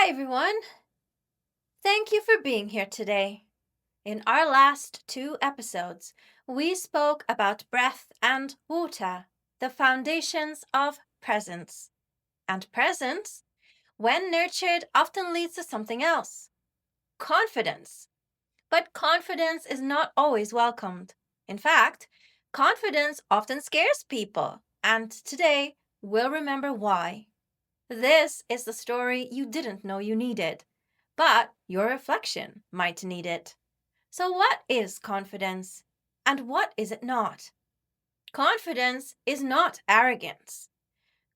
Hi, everyone. Thank you for being here today. In our last two episodes, we spoke about breath and water, the foundations of presence. And presence, when nurtured, often leads to something else confidence. But confidence is not always welcomed. In fact, confidence often scares people. And today, we'll remember why. This is the story you didn't know you needed, but your reflection might need it. So, what is confidence and what is it not? Confidence is not arrogance.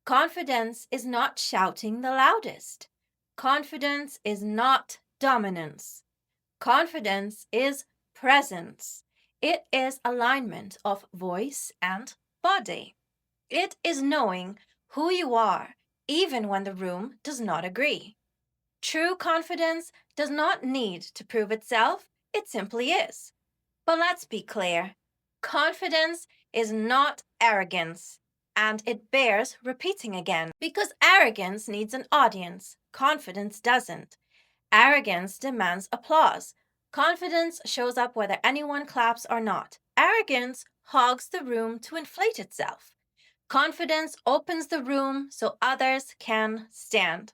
Confidence is not shouting the loudest. Confidence is not dominance. Confidence is presence. It is alignment of voice and body. It is knowing who you are, even when the room does not agree. True confidence does not need to prove itself, it simply is. But let's be clear confidence is not arrogance, and it bears repeating again because arrogance needs an audience, confidence doesn't. Arrogance demands applause. Confidence shows up whether anyone claps or not. Arrogance hogs the room to inflate itself. Confidence opens the room so others can stand.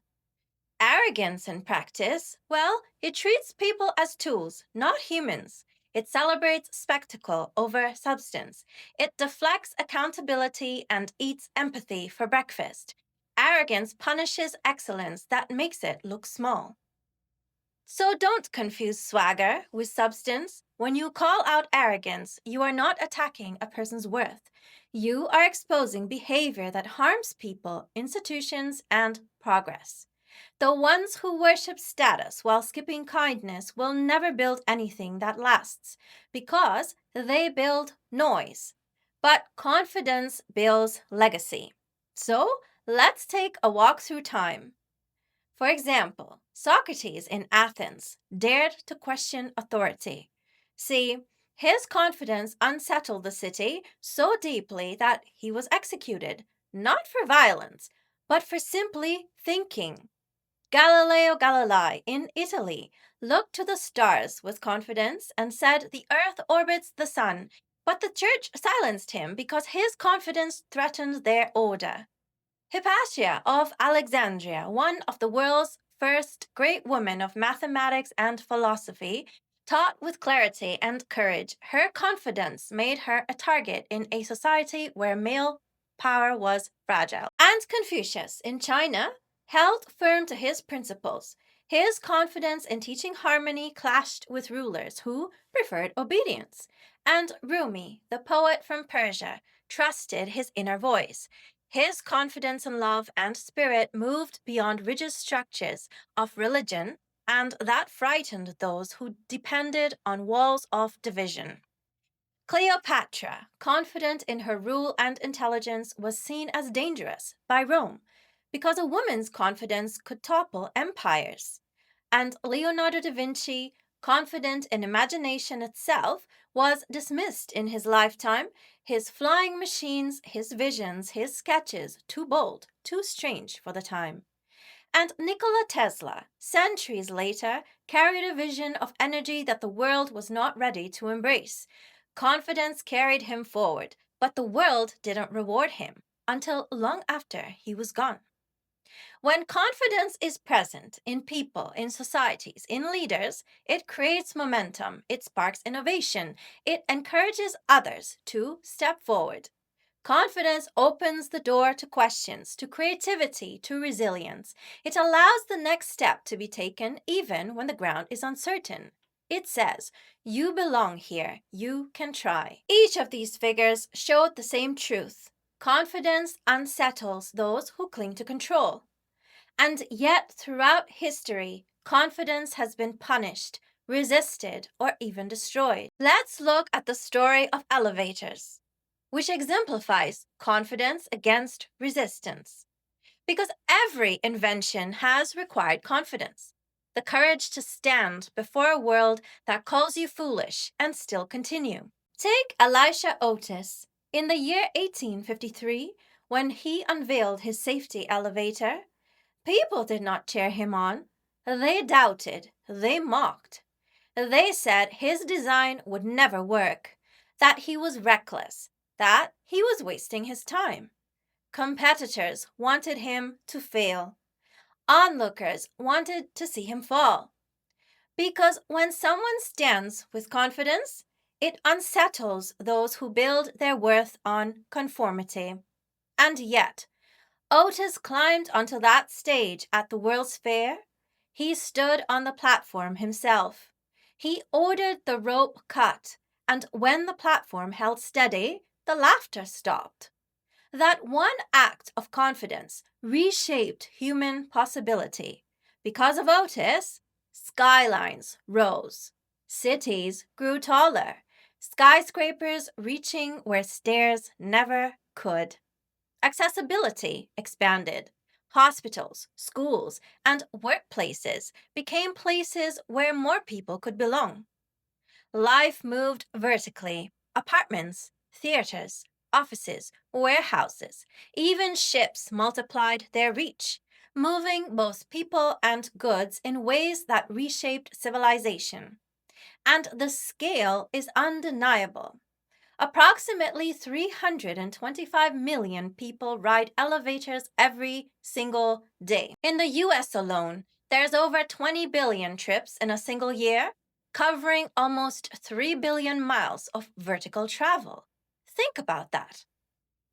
Arrogance in practice, well, it treats people as tools, not humans. It celebrates spectacle over substance. It deflects accountability and eats empathy for breakfast. Arrogance punishes excellence that makes it look small. So don't confuse swagger with substance. When you call out arrogance, you are not attacking a person's worth. You are exposing behavior that harms people, institutions, and progress. The ones who worship status while skipping kindness will never build anything that lasts because they build noise. But confidence builds legacy. So let's take a walk through time. For example, Socrates in Athens dared to question authority. See, his confidence unsettled the city so deeply that he was executed, not for violence, but for simply thinking. Galileo Galilei in Italy looked to the stars with confidence and said the earth orbits the sun, but the church silenced him because his confidence threatened their order. Hypatia of Alexandria, one of the world's first great women of mathematics and philosophy, taught with clarity and courage. Her confidence made her a target in a society where male power was fragile. And Confucius in China held firm to his principles. His confidence in teaching harmony clashed with rulers who preferred obedience. And Rumi, the poet from Persia, trusted his inner voice. His confidence in love and spirit moved beyond rigid structures of religion, and that frightened those who depended on walls of division. Cleopatra, confident in her rule and intelligence, was seen as dangerous by Rome because a woman's confidence could topple empires. And Leonardo da Vinci, confident in imagination itself, was dismissed in his lifetime. His flying machines, his visions, his sketches, too bold, too strange for the time. And Nikola Tesla, centuries later, carried a vision of energy that the world was not ready to embrace. Confidence carried him forward, but the world didn't reward him until long after he was gone. When confidence is present in people, in societies, in leaders, it creates momentum, it sparks innovation, it encourages others to step forward. Confidence opens the door to questions, to creativity, to resilience. It allows the next step to be taken even when the ground is uncertain. It says, you belong here, you can try. Each of these figures showed the same truth. Confidence unsettles those who cling to control. And yet, throughout history, confidence has been punished, resisted, or even destroyed. Let's look at the story of elevators, which exemplifies confidence against resistance. Because every invention has required confidence, the courage to stand before a world that calls you foolish and still continue. Take Elisha Otis. In the year 1853, when he unveiled his safety elevator, people did not cheer him on. They doubted, they mocked. They said his design would never work, that he was reckless, that he was wasting his time. Competitors wanted him to fail. Onlookers wanted to see him fall. Because when someone stands with confidence, it unsettles those who build their worth on conformity. And yet, Otis climbed onto that stage at the World's Fair. He stood on the platform himself. He ordered the rope cut, and when the platform held steady, the laughter stopped. That one act of confidence reshaped human possibility. Because of Otis, skylines rose, cities grew taller, skyscrapers reaching where stairs never could. Accessibility expanded. Hospitals, schools, and workplaces became places where more people could belong. Life moved vertically. Apartments, theaters, offices, warehouses, even ships multiplied their reach, moving both people and goods in ways that reshaped civilization. And the scale is undeniable. Approximately 325 million people ride elevators every single day. In the US alone, there's over 20 billion trips in a single year, covering almost 3 billion miles of vertical travel. Think about that.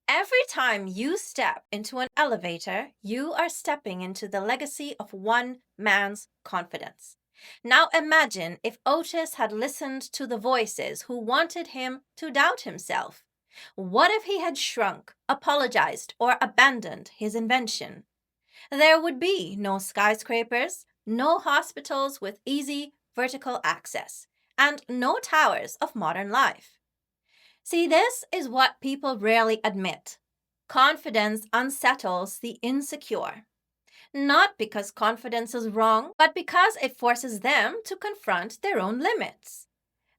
Every time you step into an elevator, you are stepping into the legacy of one man's confidence. Now imagine if Otis had listened to the voices who wanted him to doubt himself. What if he had shrunk, apologized, or abandoned his invention? There would be no skyscrapers, no hospitals with easy vertical access, and no towers of modern life. See, this is what people rarely admit. Confidence unsettles the insecure. Not because confidence is wrong, but because it forces them to confront their own limits.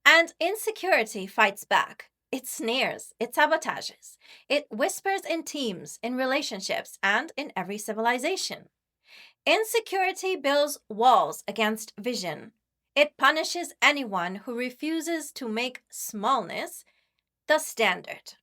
And insecurity fights back. It sneers, it sabotages, it whispers in teams, in relationships, and in every civilization. Insecurity builds walls against vision. It punishes anyone who refuses to make smallness the standard.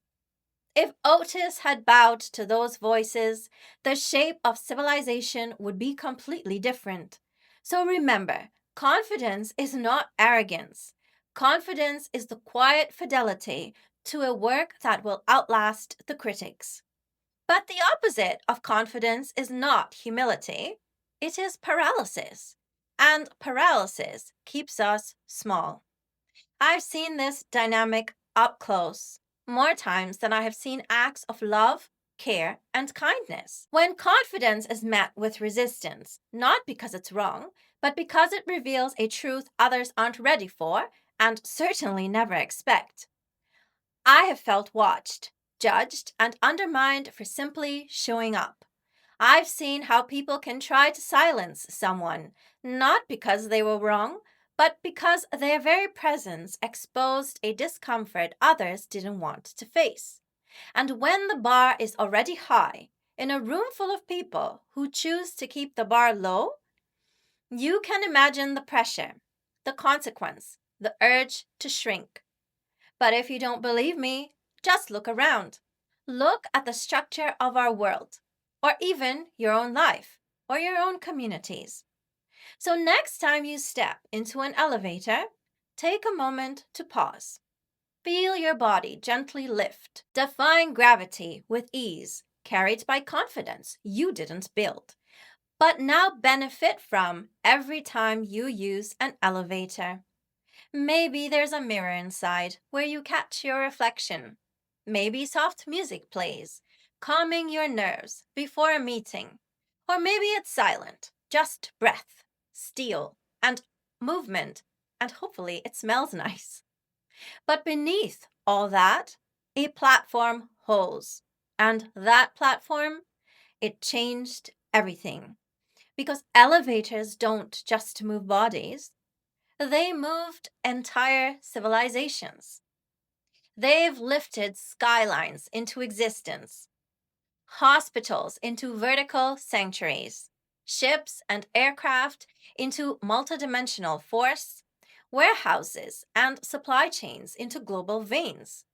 If Otis had bowed to those voices, the shape of civilization would be completely different. So remember, confidence is not arrogance. Confidence is the quiet fidelity to a work that will outlast the critics. But the opposite of confidence is not humility, it is paralysis. And paralysis keeps us small. I've seen this dynamic up close more times than I have seen acts of love, care, and kindness. When confidence is met with resistance, not because it's wrong, but because it reveals a truth others aren't ready for and certainly never expect. I have felt watched, judged, and undermined for simply showing up. I've seen how people can try to silence someone, not because they were wrong, but because their very presence exposed a discomfort others didn't want to face. And when the bar is already high, in a room full of people who choose to keep the bar low, you can imagine the pressure, the consequence, the urge to shrink. But if you don't believe me, just look around. Look at the structure of our world, or even your own life, or your own communities. So next time you step into an elevator, take a moment to pause. Feel your body gently lift, defying gravity with ease, carried by confidence you didn't build, but now benefit from every time you use an elevator. Maybe there's a mirror inside where you catch your reflection. Maybe soft music plays, calming your nerves before a meeting. Or maybe it's silent, just breath, steel, and movement, and hopefully it smells nice. But beneath all that, a platform holds. And that platform, it changed everything. Because elevators don't just move bodies, they moved entire civilizations. They've lifted skylines into existence, hospitals into vertical sanctuaries, ships and aircraft into multidimensional force, warehouses and supply chains into global veins,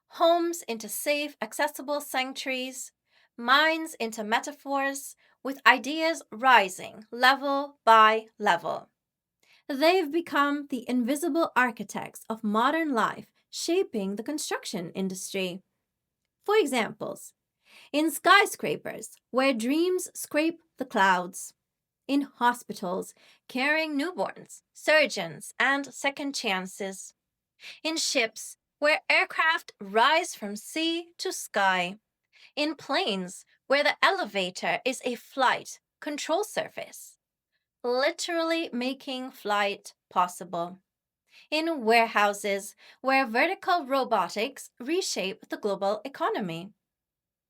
homes into safe, accessible sanctuaries, minds into metaphors, with ideas rising level by level. They've become the invisible architects of modern life, shaping the construction industry. For examples, in skyscrapers, where dreams scrape the clouds, in hospitals, carrying newborns, surgeons, and second chances, in ships, where aircraft rise from sea to sky, in planes, where the elevator is a flight control surface, literally making flight possible, in warehouses, where vertical robotics reshape the global economy,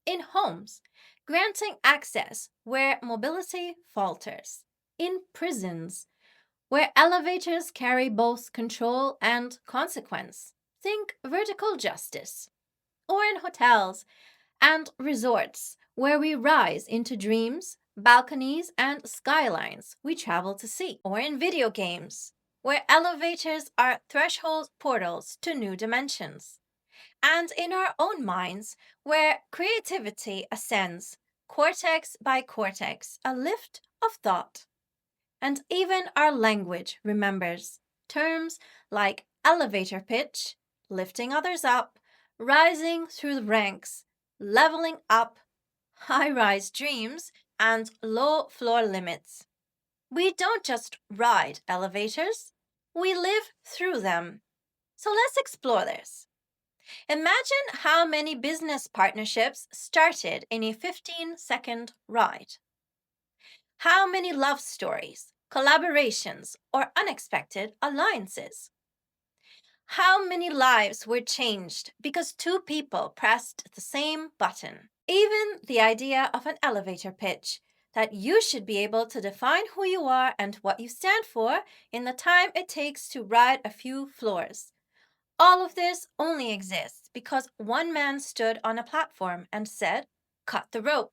in homes, granting access where mobility falters, in prisons, where elevators carry both control and consequence. Think vertical justice. Or in hotels and resorts, where we rise into dreams, balconies, and skylines we travel to see. Or in video games, where elevators are threshold portals to new dimensions. And in our own minds, where creativity ascends, cortex by cortex, a lift of thought. And even our language remembers terms like elevator pitch, lifting others up, rising through the ranks, leveling up, high rise dreams, and low floor limits. We don't just ride elevators, we live through them. So let's explore this. Imagine how many business partnerships started in a 15-second ride. How many love stories, collaborations, or unexpected alliances? How many lives were changed because two people pressed the same button? Even the idea of an elevator pitch, that you should be able to define who you are and what you stand for in the time it takes to ride a few floors. All of this only exists because one man stood on a platform and said, "Cut the rope."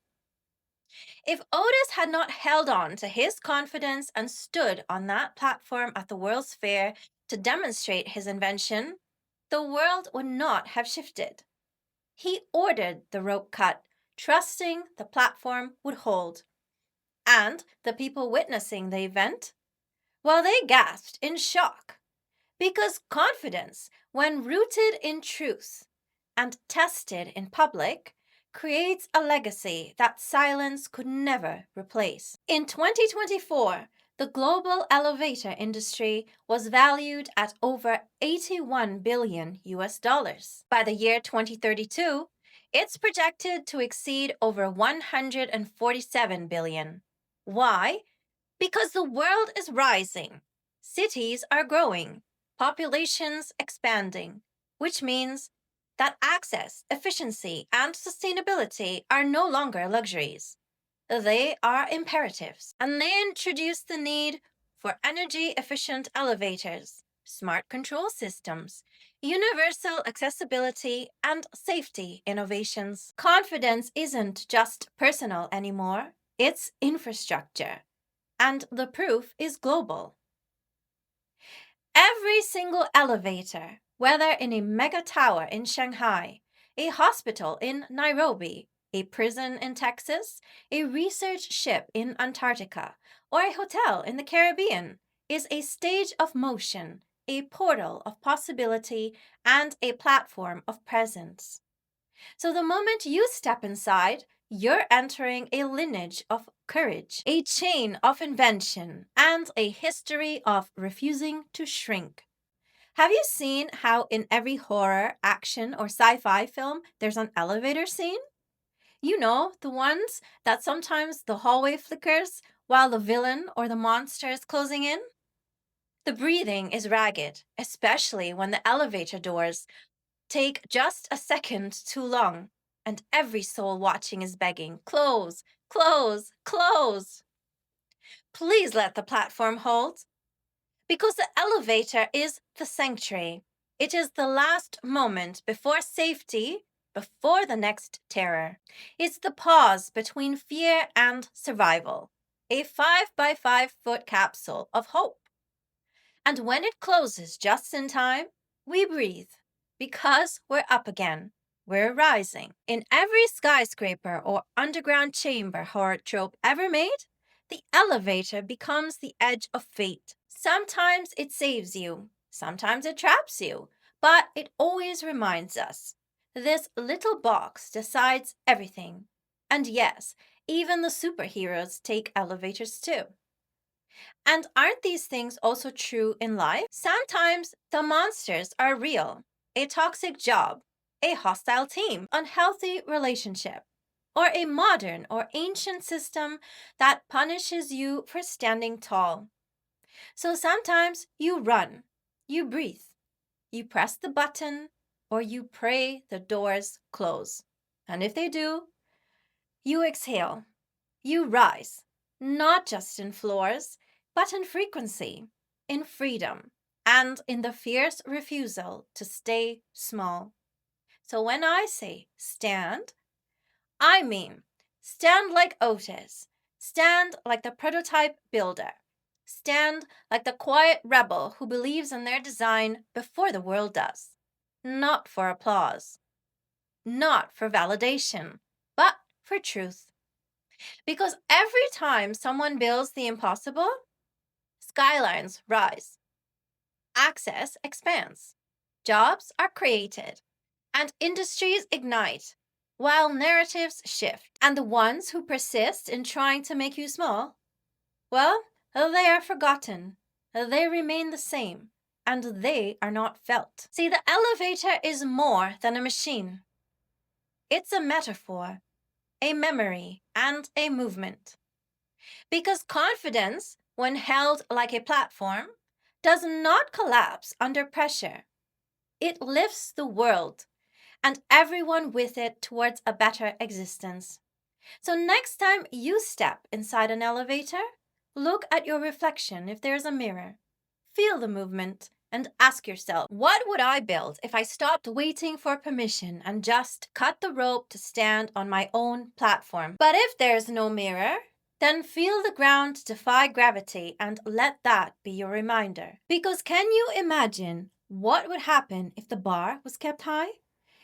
If Otis had not held on to his confidence and stood on that platform at the World's Fair to demonstrate his invention, the world would not have shifted. He ordered the rope cut, trusting the platform would hold. And the people witnessing the event? Well, they gasped in shock. Because confidence, when rooted in truth and tested in public, creates a legacy that silence could never replace. In 2024, the global elevator industry was valued at over 81 billion US dollars. By the year 2032, it's projected to exceed over 147 billion. Why? Because the world is rising, cities are growing, populations expanding, which means that access, efficiency, and sustainability are no longer luxuries. They are imperatives, and they introduce the need for energy efficient elevators, smart control systems, universal accessibility, and safety innovations. Confidence isn't just personal anymore, it's infrastructure. And the proof is global. Every single elevator, whether in a mega tower in Shanghai, a hospital in Nairobi, a prison in Texas, a research ship in Antarctica, or a hotel in the Caribbean, is a stage of motion, a portal of possibility, and a platform of presence. So the moment you step inside, you're entering a lineage of courage, a chain of invention, and a history of refusing to shrink. Have you seen how in every horror, action, or sci fi film there's an elevator scene? You know, the ones that sometimes the hallway flickers while the villain or the monster is closing in? The breathing is ragged, especially when the elevator doors take just a second too long, and every soul watching is begging, "Close, close, close." Please let the platform hold. Because the elevator is the sanctuary. It is the last moment before safety, before the next terror. It's the pause between fear and survival. a 5 by 5 foot capsule of hope. And when it closes just in time, we breathe because we're up again. We're rising. In every skyscraper or underground chamber horror trope ever made, the elevator becomes the edge of fate. Sometimes it saves you, sometimes it traps you, but it always reminds us this little box decides everything. And yes, even the superheroes take elevators too. And aren't these things also true in life? Sometimes the monsters are real, a toxic job, a hostile team, unhealthy relationship, or a modern or ancient system that punishes you for standing tall. So sometimes you run, you breathe, you press the button, or you pray the doors close. And if they do, you exhale, you rise, not just in floors, but in frequency, in freedom, and in the fierce refusal to stay small. So when I say stand, I mean stand like Otis, stand like the prototype builder, stand like the quiet rebel who believes in their design before the world does. Not for applause, not for validation, but for truth. Because every time someone builds the impossible, skylines rise, access expands, jobs are created, and industries ignite, while narratives shift. And the ones who persist in trying to make you small, well, they are forgotten. They remain the same, and they are not felt. See, the elevator is more than a machine. It's a metaphor, a memory, and a movement. Because confidence, when held like a platform, does not collapse under pressure. It lifts the world and everyone with it towards a better existence. So, next time you step inside an elevator, look at your reflection if there's a mirror. Feel the movement and ask yourself, what would I build if I stopped waiting for permission and just cut the rope to stand on my own platform? But if there's no mirror, then feel the ground defy gravity and let that be your reminder. Because can you imagine what would happen if the bar was kept high?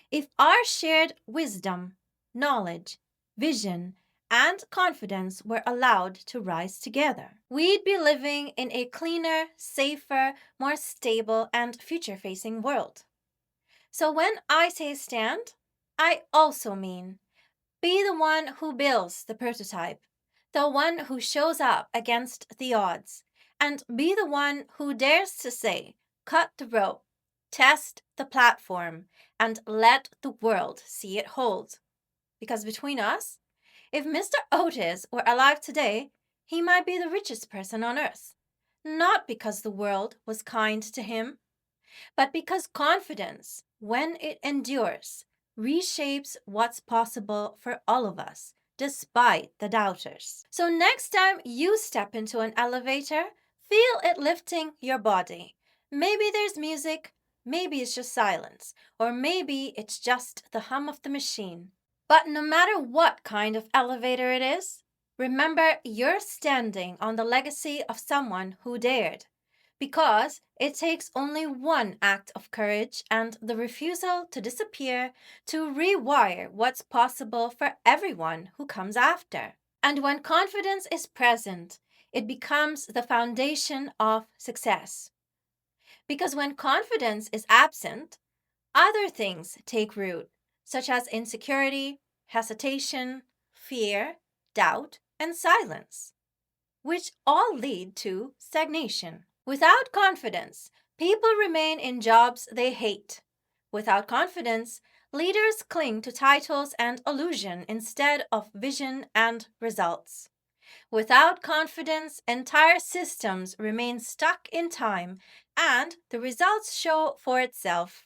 If our shared wisdom, knowledge, vision, and confidence were allowed to rise together, we'd be living in a cleaner, safer, more stable, and future facing world. So when I say stand, I also mean be the one who builds the prototype, the one who shows up against the odds, and be the one who dares to say, cut the rope, test the platform, and let the world see it hold. Because between us, if Mr. Otis were alive today, he might be the richest person on earth. Not because the world was kind to him, but because confidence, when it endures, reshapes what's possible for all of us, despite the doubters. So, next time you step into an elevator, feel it lifting your body. Maybe there's music, maybe it's just silence, or maybe it's just the hum of the machine. But no matter what kind of elevator it is, remember you're standing on the legacy of someone who dared. Because it takes only one act of courage and the refusal to disappear to rewire what's possible for everyone who comes after. And when confidence is present, it becomes the foundation of success. Because when confidence is absent, other things take root, such as insecurity, hesitation, fear, doubt, and silence, which all lead to stagnation. Without confidence, people remain in jobs they hate. Without confidence, leaders cling to titles and illusion instead of vision and results. Without confidence, entire systems remain stuck in time and the results show for itself.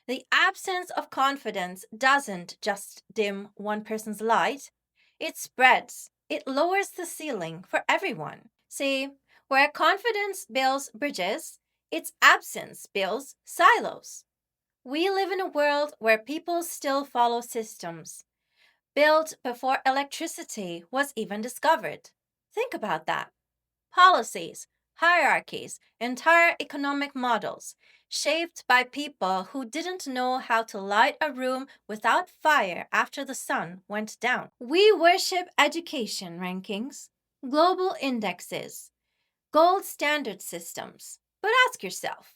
The absence of confidence doesn't just dim one person's light, it spreads. It lowers the ceiling for everyone. See, where confidence builds bridges, its absence builds silos. We live in a world where people still follow systems built before electricity was even discovered. Think about that. Policies, hierarchies, entire economic models, shaped by people who didn't know how to light a room without fire after the sun went down. We worship education rankings, global indexes, gold standard systems. But ask yourself,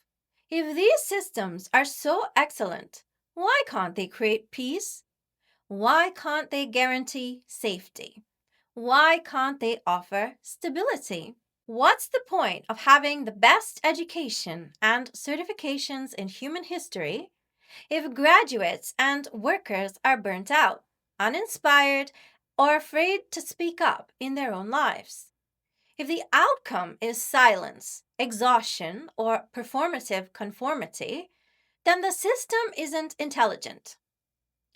if these systems are so excellent, why can't they create peace? Why can't they guarantee safety? Why can't they offer stability? What's the point of having the best education and certifications in human history if graduates and workers are burnt out, uninspired, or afraid to speak up in their own lives? If the outcome is silence, exhaustion, or performative conformity, then the system isn't intelligent.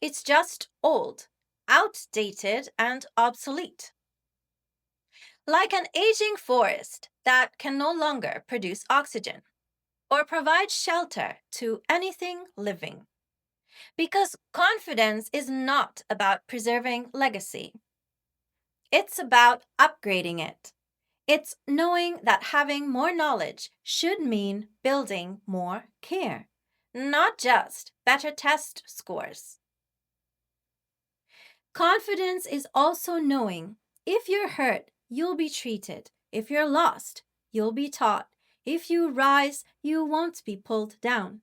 It's just old, outdated, and obsolete. Like an aging forest that can no longer produce oxygen or provide shelter to anything living. Because confidence is not about preserving legacy, it's about upgrading it. It's knowing that having more knowledge should mean building more care, not just better test scores. Confidence is also knowing if you're hurt, you'll be treated. If you're lost, you'll be taught. If you rise, you won't be pulled down.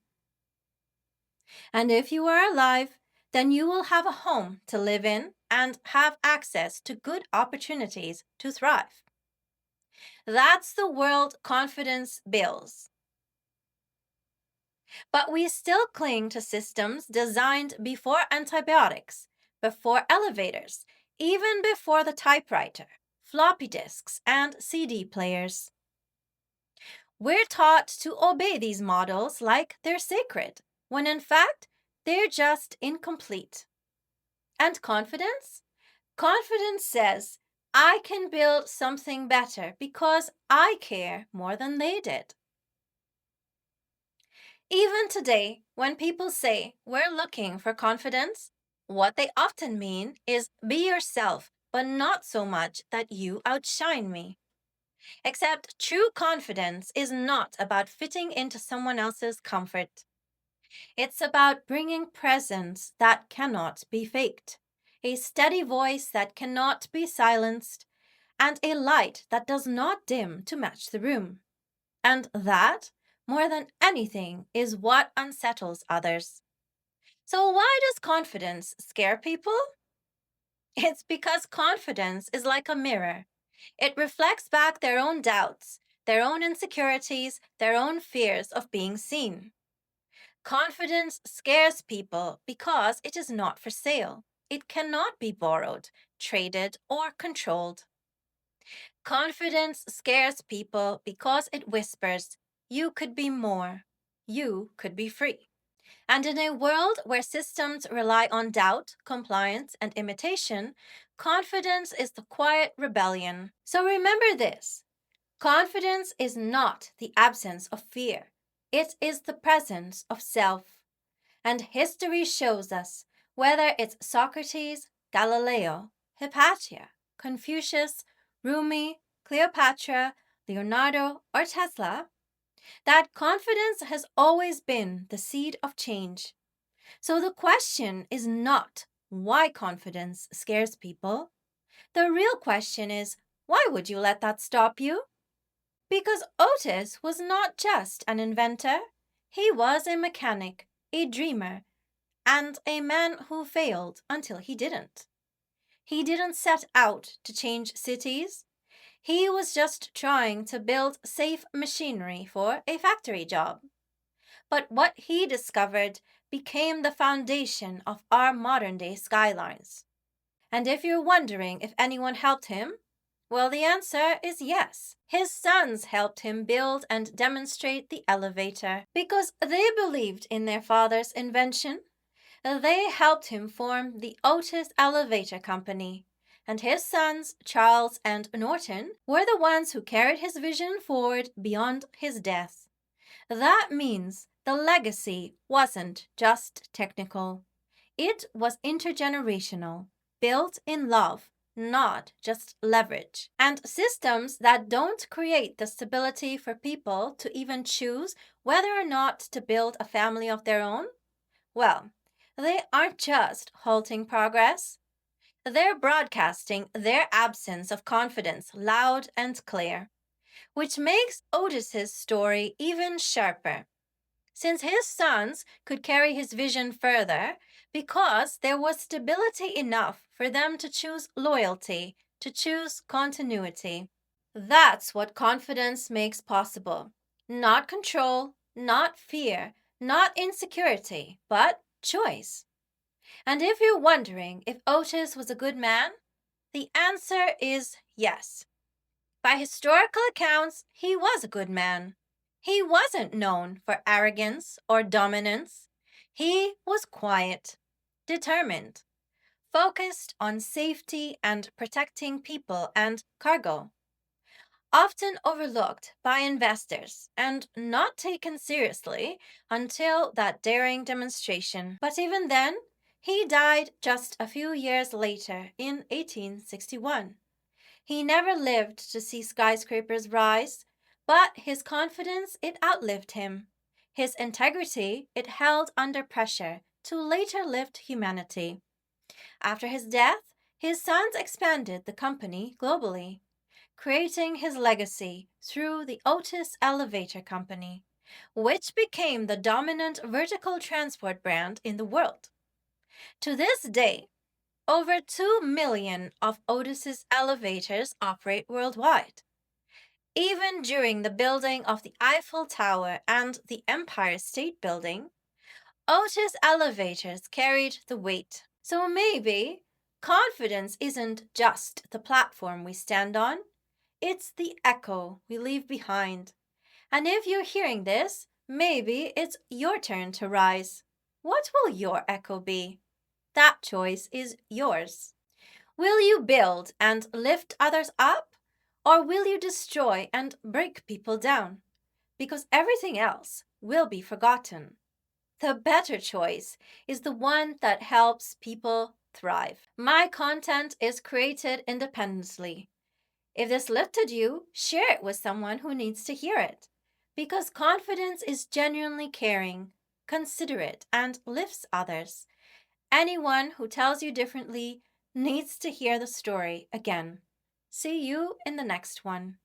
And if you are alive, then you will have a home to live in and have access to good opportunities to thrive. That's the world confidence builds. But we still cling to systems designed before antibiotics, before elevators, even before the typewriter, floppy disks, and CD players. We're taught to obey these models like they're sacred, when in fact, they're just incomplete. And confidence? Confidence says, I can build something better because I care more than they did. Even today, when people say we're looking for confidence, what they often mean is be yourself, but not so much that you outshine me. Except true confidence is not about fitting into someone else's comfort. It's about bringing presence that cannot be faked, a steady voice that cannot be silenced, and a light that does not dim to match the room. And that, more than anything, is what unsettles others. So, why does confidence scare people? It's because confidence is like a mirror. It reflects back their own doubts, their own insecurities, their own fears of being seen. Confidence scares people because it is not for sale. It cannot be borrowed, traded, or controlled. Confidence scares people because it whispers, you could be more. You could be free. And in a world where systems rely on doubt, compliance, and imitation, confidence is the quiet rebellion. So remember this: confidence is not the absence of fear, it is the presence of self. And history shows us, whether it's Socrates, Galileo, Hypatia, Confucius, Rumi, Cleopatra, Leonardo, or Tesla, that confidence has always been the seed of change. So the question is not why confidence scares people. The real question is, why would you let that stop you? Because Otis was not just an inventor, he was a mechanic, a dreamer, and a man who failed until he didn't. He didn't set out to change cities. He was just trying to build safe machinery for a factory job. But what he discovered became the foundation of our modern day skylines. And if you're wondering if anyone helped him, well, the answer is yes. His sons helped him build and demonstrate the elevator because they believed in their father's invention. They helped him form the Otis Elevator Company, and his sons, Charles and Norton, were the ones who carried his vision forward beyond his death. That means the legacy wasn't just technical, it was intergenerational, built in love, not just leverage. And systems that don't create the stability for people to even choose whether or not to build a family of their own, well, they aren't just halting progress, they're broadcasting their absence of confidence loud and clear, which makes Otis's story even sharper, since his sons could carry his vision further because there was stability enough for them to choose loyalty, to choose continuity. That's what confidence makes possible. Not control, not fear, not insecurity, but choice. And if you're wondering if Otis was a good man, the answer is yes. By historical accounts, he was a good man. He wasn't known for arrogance or dominance. He was quiet, determined, focused on safety and protecting people and cargo. Often overlooked by investors and not taken seriously until that daring demonstration. But even then, he died just a few years later in 1861. He never lived to see skyscrapers rise, but his confidence, it outlived him. His integrity, it held under pressure to later lift humanity. After his death, his sons expanded the company globally, creating his legacy through the Otis Elevator Company, which became the dominant vertical transport brand in the world. To this day, over 2 million of Otis's elevators operate worldwide. Even during the building of the Eiffel Tower and the Empire State Building, Otis elevators carried the weight. So maybe confidence isn't just the platform we stand on, it's the echo we leave behind. And if you're hearing this, maybe it's your turn to rise. What will your echo be? That choice is yours. Will you build and lift others up? Or will you destroy and break people down? Because everything else will be forgotten. The better choice is the one that helps people thrive. My content is created independently. If this lifted you, share it with someone who needs to hear it. Because confidence is genuinely caring, considerate, and lifts others. Anyone who tells you differently needs to hear the story again. See you in the next one.